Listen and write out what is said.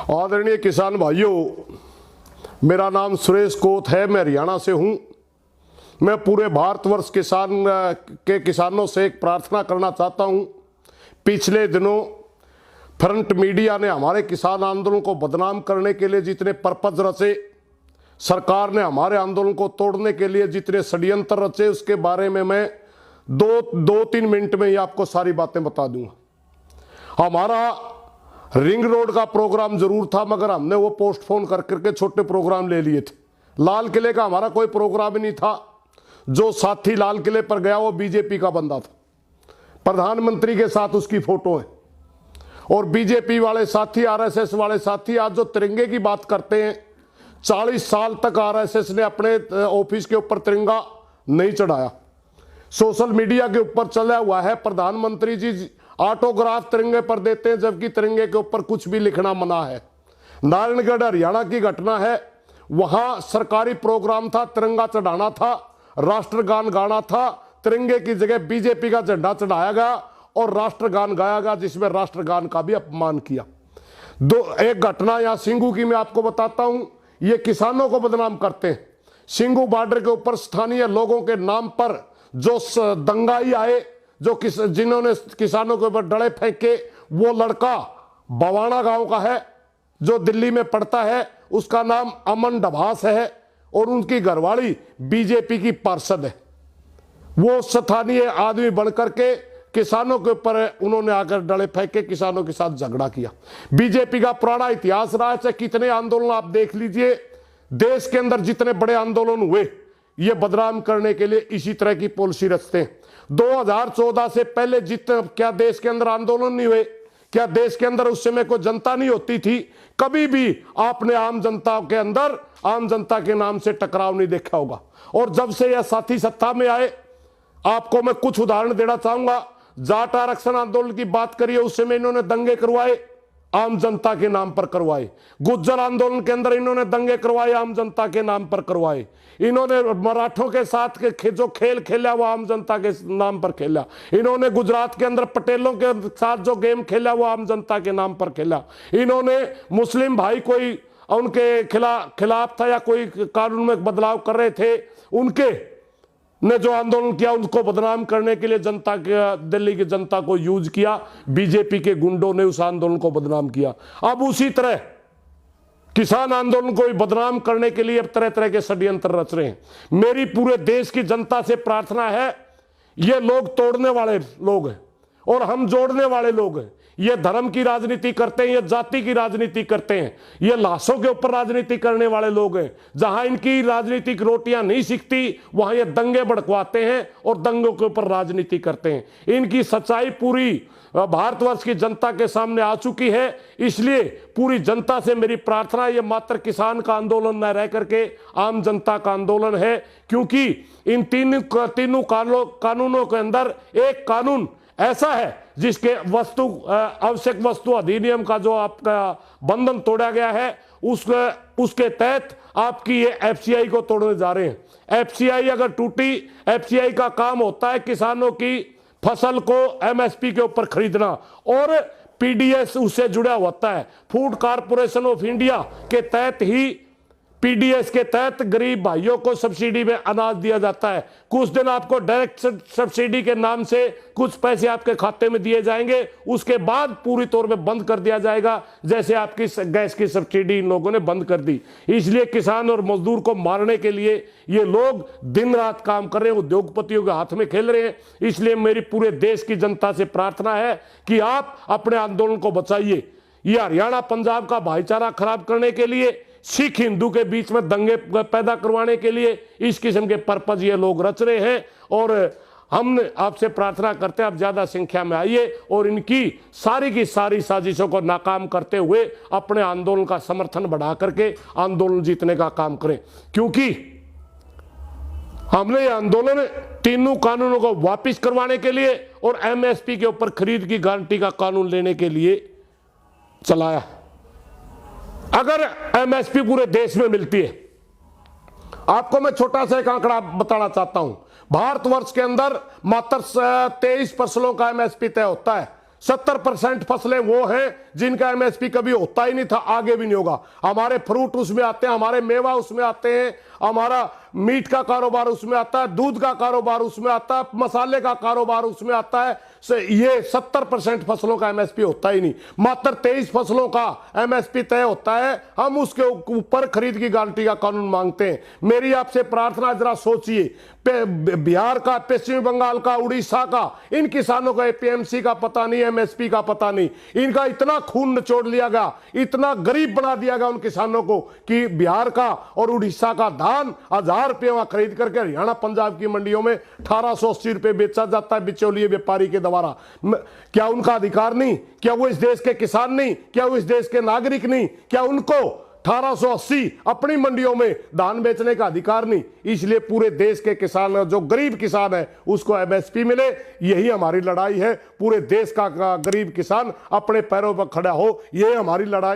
आदरणीय किसान भाइयों, मेरा नाम सुरेश कोत है। मैं हरियाणा से हूं। मैं पूरे भारतवर्ष किसानों से एक प्रार्थना करना चाहता हूं। पिछले दिनों फ्रंट मीडिया ने हमारे किसान आंदोलन को बदनाम करने के लिए जितने पर्पज रचे, सरकार ने हमारे आंदोलन को तोड़ने के लिए जितने षड्यंत्र रचे, उसके बारे में मैं दो तीन मिनट में ही आपको सारी बातें बता दूंगा। हमारा रिंग रोड का प्रोग्राम जरूर था, मगर हमने वो पोस्टपोन कर करके छोटे प्रोग्राम ले लिए थे। लाल किले का हमारा कोई प्रोग्राम ही नहीं था। जो साथी लाल किले पर गया वो बीजेपी का बंदा था। प्रधानमंत्री के साथ उसकी फोटो है। और बीजेपी वाले साथी, आरएसएस वाले साथी आज जो तिरंगे की बात करते हैं, 40 साल तक आरएसएस ने अपने ऑफिस के ऊपर तिरंगा नहीं चढ़ाया। सोशल मीडिया के ऊपर चला हुआ है। प्रधानमंत्री जी ऑटोग्राफ तिरंगे पर देते हैं, जबकि तिरंगे के ऊपर कुछ भी लिखना मना है। नारायणगढ़ हरियाणा की घटना है। वहां सरकारी प्रोग्राम था, तिरंगा चढ़ाना था, राष्ट्रगान गाना था। तिरंगे की जगह बीजेपी का झंडा चढ़ाया गया और राष्ट्रगान गाया गया, जिसमें राष्ट्रगान का भी अपमान किया। एक घटना यहां सिंगू की मैं आपको बताता हूं। ये किसानों को बदनाम करते हैं। सिंगू बॉर्डर के ऊपर स्थानीय लोगों के नाम पर जो दंगाई आए, जिन्होंने किसानों के ऊपर डले फेंके, वो लड़का बवाना गांव का है जो दिल्ली में पढ़ता है। उसका नाम अमन डभास है और उनकी घरवाली बीजेपी की पार्षद है। वो स्थानीय आदमी बनकर के किसानों के ऊपर उन्होंने आकर डले फेंके, किसानों के साथ झगड़ा किया। बीजेपी का पुराना इतिहास रहा है। चाहे कितने आंदोलन आप देख लीजिए, देश के अंदर जितने बड़े आंदोलन हुए, ये बदनाम करने के लिए इसी तरह की पॉलिसी रचते हैं। 2014 से पहले क्या देश के अंदर आंदोलन नहीं हुए? क्या देश के अंदर उस समय कोई जनता नहीं होती थी? कभी भी आपने आम जनता के अंदर आम जनता के नाम से टकराव नहीं देखा होगा। और जब से यह साथी सत्ता में आए, आपको मैं कुछ उदाहरण देना चाहूंगा। जाट आरक्षण आंदोलन की बात करिए, उस समय इन्होंने दंगे करवाए, आम जनता के नाम पर करवाए। गुज्जर आंदोलन के अंदर इन्होंने दंगे करवाए, आम जनता के नाम पर करवाए। इन्होंने मराठों के साथ जो खेल खेला वो आम जनता के नाम पर खेला। इन्होंने गुजरात के अंदर पटेलों के साथ जो गेम खेला वो आम जनता के नाम पर खेला। इन्होंने मुस्लिम भाई कोई उनके खिलाफ था या कोई कानून में बदलाव कर रहे थे, उनके ने जो आंदोलन किया उनको बदनाम करने के लिए जनता के, दिल्ली की जनता को यूज किया। बीजेपी के गुंडों ने उस आंदोलन को बदनाम किया। अब उसी तरह किसान आंदोलन को बदनाम करने के लिए अब तरह तरह के षड्यंत्र रच रहे हैं। मेरी पूरे देश की जनता से प्रार्थना है, ये लोग तोड़ने वाले लोग हैं और हम जोड़ने वाले लोग हैं। ये धर्म की राजनीति करते हैं, ये जाति की राजनीति करते हैं, ये लाशों के ऊपर राजनीति करने वाले लोग हैं। जहां इनकी राजनीतिक रोटियां नहीं सीखती, वहां ये दंगे भड़कवाते हैं और दंगों के ऊपर राजनीति करते हैं। इनकी सच्चाई पूरी भारतवर्ष की जनता के सामने आ चुकी है। इसलिए पूरी जनता से मेरी प्रार्थना, ये मात्र किसान का आंदोलन न रह करके आम जनता का आंदोलन है। क्योंकि इन तीनों कानूनों के अंदर एक कानून ऐसा है जिसके आवश्यक वस्तु अधिनियम का जो आपका बंधन तोड़ा गया है, उसके तहत आपकी ये एफसीआई को तोड़ने जा रहे हैं। एफसीआई अगर टूटी, एफसीआई का काम होता है किसानों की फसल को एमएसपी के ऊपर खरीदना, और पीडीएस उससे जुड़ा होता है। फूड कॉर्पोरेशन ऑफ इंडिया के तहत ही, पीडीएस के तहत गरीब भाइयों को सब्सिडी में अनाज दिया जाता है। कुछ दिन आपको डायरेक्ट सब्सिडी के नाम से कुछ पैसे आपके खाते में दिए जाएंगे, उसके बाद पूरी तौर पे बंद कर दिया जाएगा, जैसे आपकी गैस की सब्सिडी इन लोगों ने बंद कर दी। इसलिए किसान और मजदूर को मारने के लिए ये लोग दिन रात काम कर रहे हैं, उद्योगपतियों के हाथ में खेल रहे हैं। इसलिए मेरी पूरे देश की जनता से प्रार्थना है कि आप अपने आंदोलन को बचाइए। ये हरियाणा पंजाब का भाईचारा खराब करने के लिए, सिख हिंदू के बीच में दंगे पैदा करवाने के लिए इस किस्म के पर्पज ये लोग रच रहे हैं। और हम आपसे प्रार्थना करते हैं आप ज्यादा संख्या में आइए और इनकी सारी की सारी साजिशों को नाकाम करते हुए अपने आंदोलन का समर्थन बढ़ा करके आंदोलन जीतने का काम करें। क्योंकि हमने ये आंदोलन तीनों कानूनों को वापस करवाने के लिए और एमएसपी के ऊपर खरीद की गारंटी का कानून लेने के लिए चलाया। अगर एमएसपी पूरे देश में मिलती है, आपको मैं छोटा सा एक आंकड़ा बताना चाहता हूं। भारतवर्ष के अंदर मात्र 23 फसलों का एमएसपी तय होता है। 70% फसलें वो हैं जिनका एमएसपी कभी होता ही नहीं था, आगे भी नहीं होगा। हमारे फ्रूट उसमें आते हैं, हमारे मेवा उसमें आते हैं, हमारा मीट का कारोबार उसमें आता है, दूध का कारोबार उसमें आता है, मसाले का कारोबार उसमें आता है। ये 70% फसलों का एमएसपी होता ही नहीं, मात्र 23 फसलों का एमएसपी तय होता है। हम उसके ऊपर खरीद की गारंटी का कानून मांगते हैं। मेरी आपसे प्रार्थना, जरा सोचिए, बिहार का, पश्चिम बंगाल का, उड़ीसा का, इन किसानों का एपीएमसी का पता नहीं, एमएसपी का पता नहीं। इनका इतना खून निचोड़ लिया गया, इतना गरीब बना दिया गया उन किसानों को कि बिहार का और उड़ीसा का धान 1000 रुपये वहां खरीद करके हरियाणा पंजाब की मंडियों में 1880 रुपये बेचा जाता है बिचौलिए व्यापारी के द्वारा। क्या उनका अधिकार नहीं? क्या वो इस देश के किसान नहीं? क्या वो इस देश के नागरिक नहीं? क्या उनको 1880 अपनी मंडियों में धान बेचने का अधिकार नहीं? इसलिए पूरे देश के किसान, जो गरीब किसान है, उसको एमएसपी मिले। यही हमारी लड़ाई है। पूरे देश का गरीब किसान अपने पैरों पर खड़ा हो, यही हमारी लड़ाई।